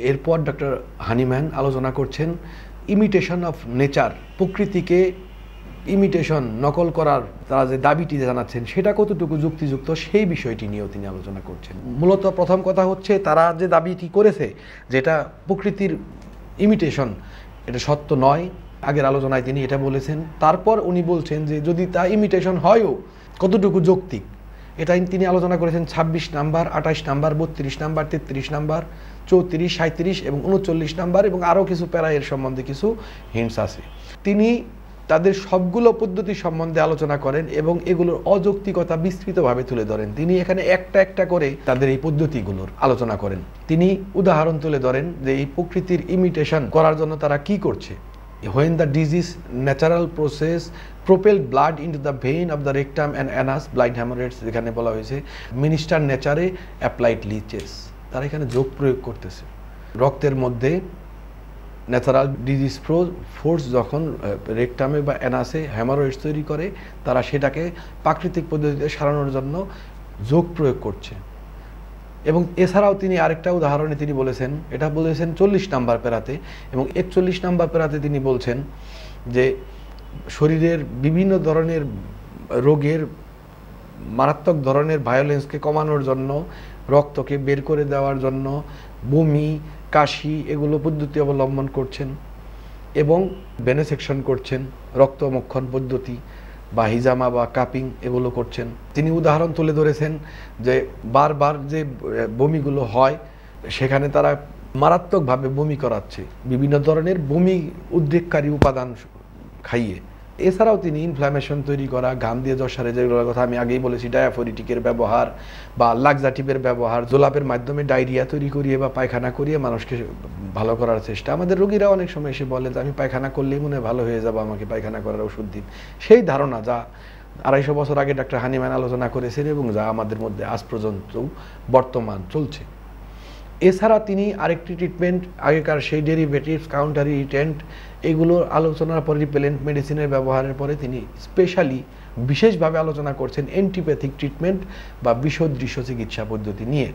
এরপর doctor Hahnemann আলোচনা করছেন ইমিটেশন অফ নেচার, প্রকৃতিকে ইমিটেশন নকল করার তারা যে দাবিটি জানাচ্ছেন সেটা কতটুকু যুক্তিযুক্ত সেই বিষয়টি নিয়েও তিনি আলোচনা করছেন। মূলত প্রথম কথা হচ্ছে তারা যে দাবিটি করেছে যেটা প্রকৃতির ইমিটেশন, এটা সত্য নয়। আগের আলোচনায় তিনি এটা বলেছেন। তারপর উনি বলছেন যে যদি তা ইমিটেশন হয়ও কতটুকু যৌক্তিক, এটা তিনি আলোচনা করেছেন 26 নাম্বার, 28 নাম্বার, 32 নাম্বার, 33 নাম্বার, 34, 37 এবং 39 নাম্বার এবং আরও কিছু প্যারায়ের সম্বন্ধে কিছু হিন্টস আছে। তিনি তাদের সবগুলো পদ্ধতি সম্বন্ধে আলোচনা করেন এবং এগুলোর অযৌক্তিকতা বিস্তৃতভাবে তুলে ধরেন। তিনি এখানে একটা একটা করে তাদের এই পদ্ধতিগুলোর আলোচনা করেন। তিনি উদাহরণ তুলে ধরেন যে এই প্রকৃতির ইমিটেশন করার জন্য তারা কি করছে। When the disease natural process propelled blood into the vein of the rectum and anus, blind hemorrhages যেখানে বলা হয়েছে মিনিস্টার নেচারে অ্যাপ্লাইড লিচেস, তারা এখানে যোগ প্রয়োগ করতেছে। রক্তের মধ্যে ন্যাচারাল ডিজিজ ফোর্স যখন রেকটামে বা অ্যানাসে হ্যামারয়েডস তৈরি করে, তারা সেটাকে প্রাকৃতিক পদ্ধতিতে সারানোর জন্য যোগ প্রয়োগ করছে। এবং এছাড়াও তিনি আরেকটা উদাহরণে তিনি বলেছেন, এটা বলেছেন 40 নাম্বার প্যারাতে এবং 41 নাম্বার প্যারাতে তিনি বলছেন যে শরীরের বিভিন্ন ধরনের রোগের মারাত্মক ধরনের ভায়োলেন্সকে কমানোর জন্য, রক্তকে বের করে দেওয়ার জন্য বমি, কাশি এগুলো পদ্ধতি অবলম্বন করছেন এবং ভেনেসেকশন করছেন, রক্তমক্ষণ পদ্ধতি বা হিজামা বা কাপিং এগুলো করছেন। তিনি উদাহরণ তুলে ধরেছেন যে বারবার যে বমিগুলো হয় সেখানে তারা মারাত্মকভাবে বমি করাচ্ছে বিভিন্ন ধরনের বমি উদ্রেককারী উপাদান খাইয়ে। এছাড়াও তিনি ইনফ্ল্যামেশন তৈরি করা, ঘাম দিয়ে জসারে, যেগুলোর কথা আমি আগেই বলেছি, ডায়াফোরিটিকের ব্যবহার বা লাক্সাটিভের ব্যবহার, জোলাপের মাধ্যমে ডায়রিয়া তৈরি করিয়ে বা পায়খানা করিয়ে মানুষকে ভালো করার চেষ্টা। আমাদের রোগীরা অনেক সময় এসে বলে যে আমি পায়খানা করলেই মনে হয় ভালো হয়ে যাবো, আমাকে পায়খানা করার ওষুধ দিন। সেই ধারণা যা 250 বছর আগে ডক্টর হানিম্যান আলোচনা করেছেন এবং যা আমাদের মধ্যে আজ পর্যন্ত বর্তমান চলছে। এছাড়া তিনি আরেকটি ট্রিটমেন্ট, আগেকার সেই ডেরিভেটিভস, কাউন্টার ইরিটেন্ট এগুলোর আলোচনার পর রিপেলেন্ট মেডিসিনের ব্যবহারের পরে তিনি স্পেশালি বিশেষভাবে আলোচনা করছেন অ্যান্টিপ্যাথিক ট্রিটমেন্ট বা বিষদৃশ্য চিকিৎসা পদ্ধতি নিয়ে।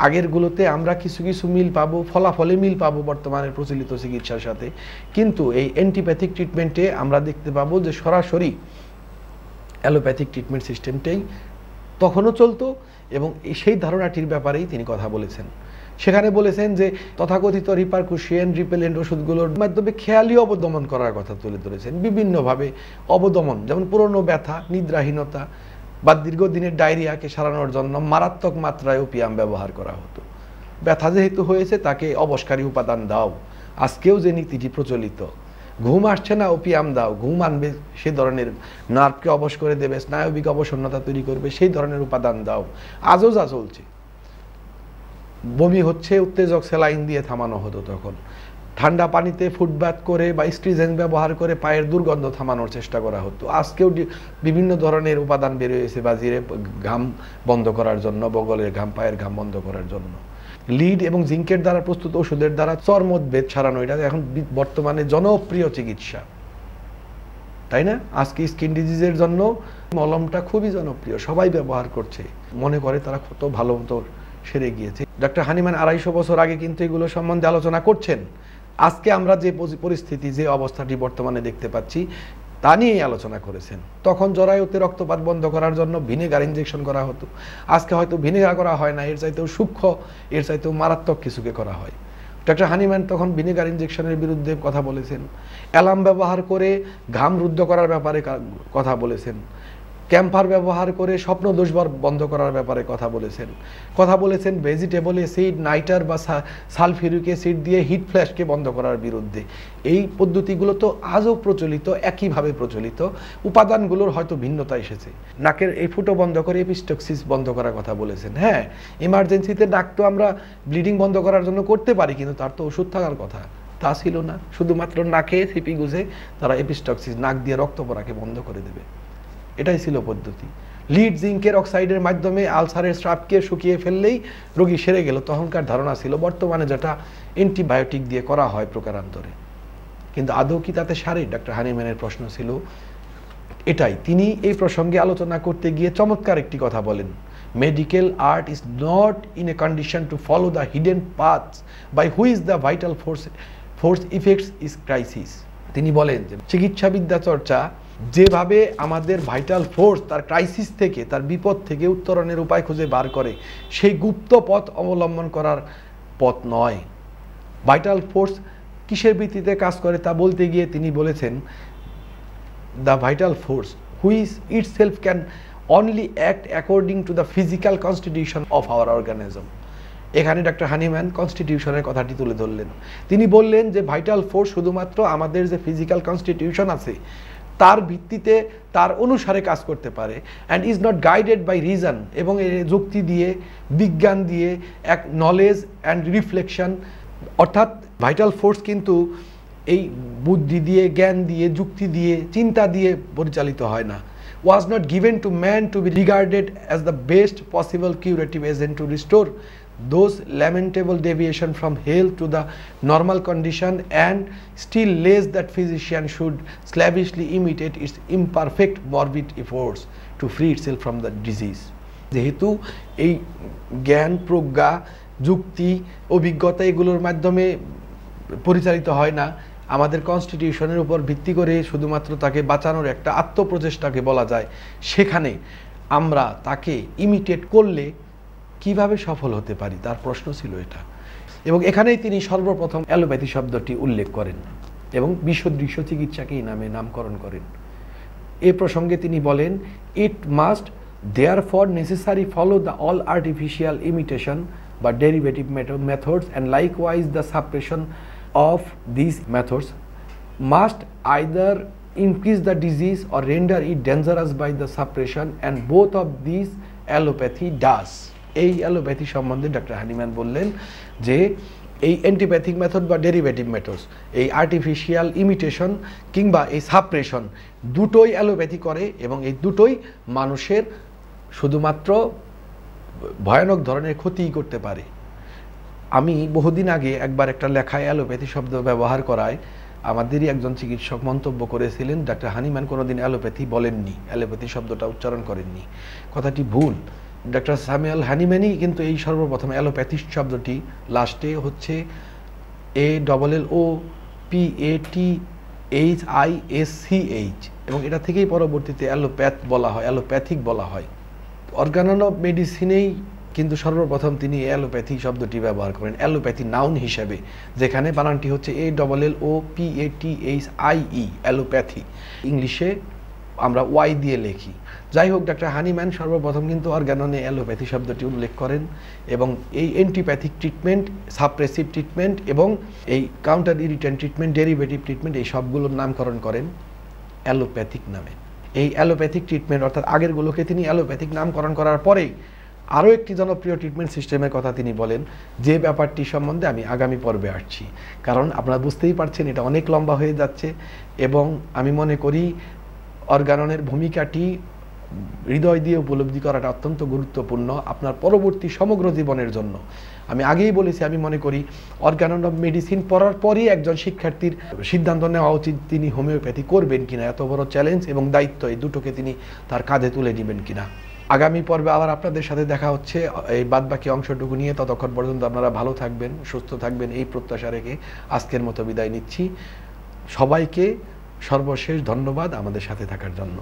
আগেরগুলোতে আমরা কিছু কিছু মিল পাবো, ফলাফলে মিল পাবো বর্তমানের প্রচলিত চিকিৎসার সাথে, কিন্তু এই অ্যান্টিপ্যাথিক ট্রিটমেন্টে আমরা দেখতে পাবো যে সরাসরি অ্যালোপ্যাথিক ট্রিটমেন্ট সিস্টেমটাই তখনও চলতো এবং সেই ধারণাটির ব্যাপারেই তিনি কথা বলেছেন। সেখানে বলেছেন যে তথাকথিত রিপারকুশিয়ান রিপেলেন্ট ওষুধগুলোর মাধ্যমে খেয়ালি অবদমন করার কথা তুলে ধরেছেন। বিভিন্নভাবে অবদমন, যেমন পুরনো ব্যথা, নিদ্রাহীনতা বা দীর্ঘদিনের ডায়রিয়াকে সারানোর জন্য মারাত্মক মাত্রায় ওপিয়াম ব্যবহার করা হতো। ব্যথা যেহেতু হয়েছে তাকে অবসকারী উপাদান দাও। আজকেও যে নীতিটি প্রচলিত, ঘুম আসছে না ওপিয়াম দাও, ঘুম আনবে সে ধরনের, নার্ভকে অবশ করে দেবে, স্নায়বিক অবসন্নতা তৈরি করবে সেই ধরনের উপাদান দাও, আজও যা চলছে। বমি হচ্ছে, উত্তেজক স্যালাইন দিয়ে থামানো হতো তখন। ঠান্ডা পানিতে ফুটবাথ করে বা স্ট্রিজেন ব্যবহার করে পায়ের দুর্গন্ধ থামানোর চেষ্টা করা হতো। আজকেও বিভিন্ন ধরনের উপাদান বেরিয়েছে বাজিরে ঘাম বন্ধ করার জন্য, বগলের ঘাম, পায়ের ঘাম বন্ধ করার জন্য। লিড এবং জিঙ্কের দ্বারা প্রস্তুত ওষুধের দ্বারা চর্মোদ্বেগ ছাড়ানো, এটা এখন বর্তমানে জনপ্রিয় চিকিৎসা, তাই না? আজকে স্কিন ডিজিজের জন্য মলমটা খুবই জনপ্রিয়, সবাই ব্যবহার করছে, মনে করে তারা কত ভালো মতো সেরে গিয়েছে। ডক্টর হানিম্যান 250 বছর আগে কিন্তু এগুলো সম্বন্ধে আলোচনা করছেন। আজকে আমরা যে পরিস্থিতি, যে অবস্থাটি বর্তমানে দেখতে পাচ্ছি তা নিয়েই আলোচনা করেছেন। তখন জরায়ুতে রক্তপাত বন্ধ করার জন্য ভিনেগার ইনজেকশন করা হতো, আজকে হয়তো ভিনেগার করা হয় না, এর চাইতেও সূক্ষ্ম, এর চাইতেও মারাত্মক কিছুকে করা হয়। ডক্টর হানিম্যান তখন ভিনেগার ইনজেকশনের বিরুদ্ধে কথা বলেছেন, অ্যালার্ম ব্যবহার করে ঘাম রুদ্ধ করার ব্যাপারে কথা বলেছেন, ক্যাম্পার ব্যবহার করে স্বপ্ন দোষ বন্ধ করার ব্যাপারে কথা বলেছেন ভেজিটেবল অ্যাসিড, নাইটার বা সালফিউরিক অ্যাসিড দিয়ে হিট ফ্ল্যাশকে বন্ধ করার বিরুদ্ধে। এই পদ্ধতিগুলো তো আজও প্রচলিত, একইভাবে প্রচলিত, উপাদানগুলোর হয়তো ভিন্নতা এসেছে। নাকের এই ফুটো বন্ধ করে এপিস্টক্সিস বন্ধ করার কথা বলেছেন। হ্যাঁ, ইমার্জেন্সিতে নাক তো আমরা ব্লিডিং বন্ধ করার জন্য করতে পারি, কিন্তু তার তো ওষুধ থাকার কথা, তা ছিল না। শুধুমাত্র নাকে সিপি গুঁজে তারা এপিস্টক্সিস, নাক দিয়ে রক্ত পড়াকে বন্ধ করে দেবে, এটাই ছিল পদ্ধতি। লিড জিঙ্কের অক্সাইডের মাধ্যমে আলসারের স্রাবকে শুকিয়ে ফেললেই রোগী সেরে গেল, তখনকার ধারণা ছিল। বর্তমানে যেটা অ্যান্টিবায়োটিক দিয়ে করা হয় প্রকারান্তরে, কিন্তু আদৌ কি তাতে সারে? ডক্টর হানিম্যানের প্রশ্ন ছিল এটাই। তিনি এই প্রসঙ্গে আলোচনা করতে গিয়ে চমৎকার একটি কথা বলেন, medical art is not in a condition to follow the hidden paths by which the vital force effects is crisis. তিনি বলেন যে চিকিৎসাবিদ্যা চর্চা যেভাবে আমাদের ভাইটাল ফোর্স তার ক্রাইসিস থেকে, তার বিপদ থেকে উত্তরণের উপায় খুঁজে বার করে, সেই গুপ্ত পথ অবলম্বন করার পথ নয়। ভাইটাল ফোর্স কিসের ভিত্তিতে কাজ করে তা বলতে গিয়ে তিনি বলেছেন, the vital force which itself can only act according to the physical constitution of our organism. এখানে ডক্টর হানিম্যান কনস্টিটিউশনের কথাটি তুলে ধরলেন। তিনি বললেন যে ভাইটাল ফোর্স শুধুমাত্র আমাদের যে ফিজিক্যাল কনস্টিটিউশন আছে তার ভিত্তিতে, তার অনুসারে কাজ করতে পারে, and is not guided by reason, এবং যুক্তি দিয়ে, বিজ্ঞান দিয়ে, এক নলেজ অ্যান্ড রিফ্লেকশন, অর্থাৎ ভাইটাল ফোর্স কিন্তু এই বুদ্ধি দিয়ে, জ্ঞান দিয়ে, যুক্তি দিয়ে, চিন্তা দিয়ে পরিচালিত হয় না। was not given to man to be regarded as the best possible curative agent to restore those lamentable deviation from health to the normal condition, and still less that physician should slavishly imitate its imperfect morbid efforts to free itself from the disease. যেহেতু এই জ্ঞান, প্রজ্ঞা, যুক্তি, অভিজ্ঞতা এগুলোর মাধ্যমে পরিচালিত হয় না, আমাদের কনস্টিটিউশনের উপর ভিত্তি করে শুধুমাত্র তাকে বাঁচানোর একটা আত্মপ্রচেষ্টাকে বলা যায়, সেখানে আমরা তাকে ইমিটেট করলে কিভাবে সফল হতে পারি, তার প্রশ্ন ছিল এটা। এবং এখানেই তিনি সর্বপ্রথম অ্যালোপ্যাথি শব্দটি উল্লেখ করেন এবং বিসদৃশ্য চিকিৎসাকে এই নামে নামকরণ করেন। এ প্রসঙ্গে তিনি বলেন, it must therefore necessary follow the all artificial imitation but derivative methods, and likewise the suppression of these methods must either increase the disease or render it dangerous by the suppression, and both of these allopathy does. এই allopathy সম্বন্ধে doctor Hahnemann বললেন যে এই অ্যান্টিপ্যাথিক method বা derivative methods, এই artificial imitation কিংবা এই suppression, দুটোই অ্যালোপ্যাথি করে, এবং এই দুটোই মানুষের শুধুমাত্র ভয়ানক ধরনের ক্ষতিই করতে পারে। আমি বহুদিন আগে একবার একটা লেখায় অ্যালোপ্যাথি শব্দ ব্যবহার করায় আমাদেরই একজন চিকিৎসক মন্তব্য করেছিলেন, ডক্টর হানিম্যান কোনোদিন অ্যালোপ্যাথি বলেননি, অ্যালোপ্যাথি শব্দটা উচ্চারণ করেননি। কথাটি ভুল। ডক্টর স্যামুয়েল হানিম্যানই কিন্তু এই সর্বপ্রথম অ্যালোপ্যাথি শব্দটি লাস্টে হচ্ছে ALLOPATHISCH, এবং এটা থেকেই পরবর্তীতে অ্যালোপ্যাথ বলা হয়, অ্যালোপ্যাথিক বলা হয়। অর্গানন অফ মেডিসিনেই কিন্তু সর্বপ্রথম তিনি অ্যালোপ্যাথি শব্দটি ব্যবহার করেন অ্যালোপ্যাথি নাউন হিসেবে, যেখানে বানানটি হচ্ছে ALLOPATHIE, অ্যালোপ্যাথি। ইংলিশে আমরা ওয়াই দিয়ে লিখি। যাই হোক, ডক্টর হানিম্যান সর্বপ্রথম কিন্তু অর্গাননে অ্যালোপ্যাথি শব্দটি উল্লেখ করেন, এবং এই অ্যান্টিপ্যাথিক ট্রিটমেন্ট, সাপ্রেসিভ ট্রিটমেন্ট এবং এই counter irritant treatment, derivative treatment, এই সবগুলোর নামকরণ করেন অ্যালোপ্যাথিক নামে। এই অ্যালোপ্যাথিক ট্রিটমেন্ট অর্থাৎ আগেরগুলোকে তিনি অ্যালোপ্যাথিক নামকরণ করার পরেই আরও একটি জনপ্রিয় ট্রিটমেন্ট সিস্টেমের কথা তিনি বলেন, যে ব্যাপারটি সম্বন্ধে আমি আগামী পর্বে আসছি, কারণ আপনারা বুঝতেই পারছেন এটা অনেক লম্বা হয়ে যাচ্ছে, এবং আমি মনে করি অর্গাননের ভূমিকাটি হৃদয় দিয়ে উপলব্ধি করাটা অত্যন্ত গুরুত্বপূর্ণ আপনার পরবর্তী সমগ্র জীবনের জন্য। আমি আগেই বলেছি, আমি মনে করি অর্গানন অফ মেডিসিন পড়ার পরই একজন শিক্ষার্থীর সিদ্ধান্ত নেওয়া উচিত তিনি হোমিওপ্যাথি করবেন কিনা, এত বড় চ্যালেঞ্জ এবং দায়িত্ব এই দুটোকে তিনি তার কাঁধে তুলে নেবেন কিনা। আগামী পর্বে আবার আপনাদের সাথে দেখা হচ্ছে এই বাদবাকি অংশটুকু নিয়ে। ততক্ষণ পর্যন্ত আপনারা ভালো থাকবেন, সুস্থ থাকবেন, এই প্রত্যাশা রেখে আজকের মতো বিদায় নিচ্ছি। সবাইকে সর্বশেষ ধন্যবাদ আমাদের সাথে থাকার জন্য।